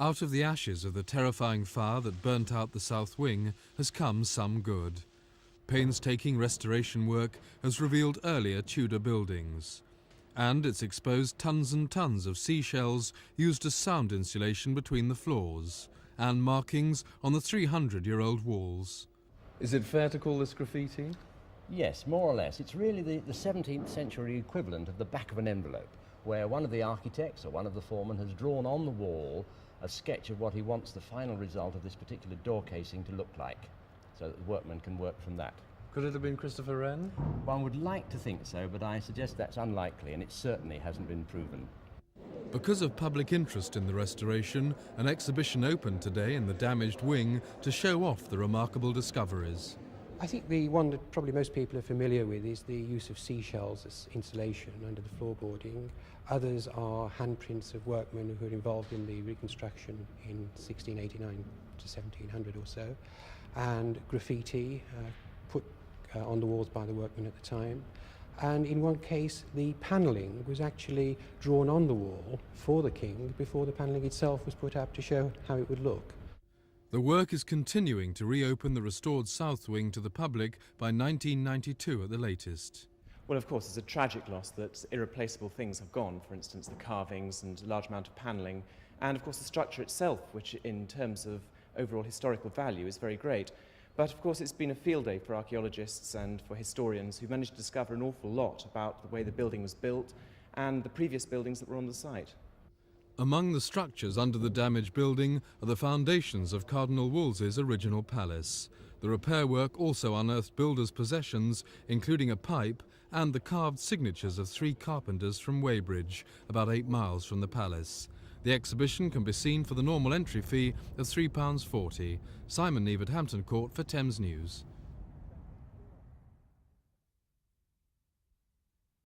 Out of the ashes of the terrifying fire that burnt out the south wing has come some good. Painstaking restoration work has revealed earlier Tudor buildings, and it's exposed tons and tons of seashells used as sound insulation between the floors, and markings on the 300-year-old walls. Is it fair to call this graffiti? Yes, more or less. It's really the 17th century equivalent of the back of an envelope, where one of the architects or one of the foremen has drawn on the wall a sketch of what he wants the final result of this particular door casing to look like, so that the workman can work from that. Could it have been Christopher Wren? One would like to think so, but I suggest that's unlikely, and it certainly hasn't been proven. Because of public interest in the restoration, an exhibition opened today in the damaged wing to show off the remarkable discoveries. I think the one that probably most people are familiar with is the use of seashells as insulation under the floorboarding. Others are handprints of workmen who were involved in the reconstruction in 1689 to 1700 or so, and graffiti put on the walls by the workmen at the time. And in one case, the panelling was actually drawn on the wall for the king before the panelling itself was put up to show how it would look. The work is continuing to reopen the restored south wing to the public by 1992 at the latest. Well, of course, it's a tragic loss that irreplaceable things have gone, for instance, the carvings and a large amount of panelling, and of course the structure itself, which in terms of overall historical value is very great. But of course it's been a field day for archaeologists and for historians who've managed to discover an awful lot about the way the building was built and the previous buildings that were on the site. Among the structures under the damaged building are the foundations of Cardinal Wolsey's original palace. The repair work also unearthed builders' possessions, including a pipe and the carved signatures of 3 carpenters from Weybridge, about 8 miles from the palace. The exhibition can be seen for the normal entry fee of £3.40. Simon Neve at Hampton Court for Thames News.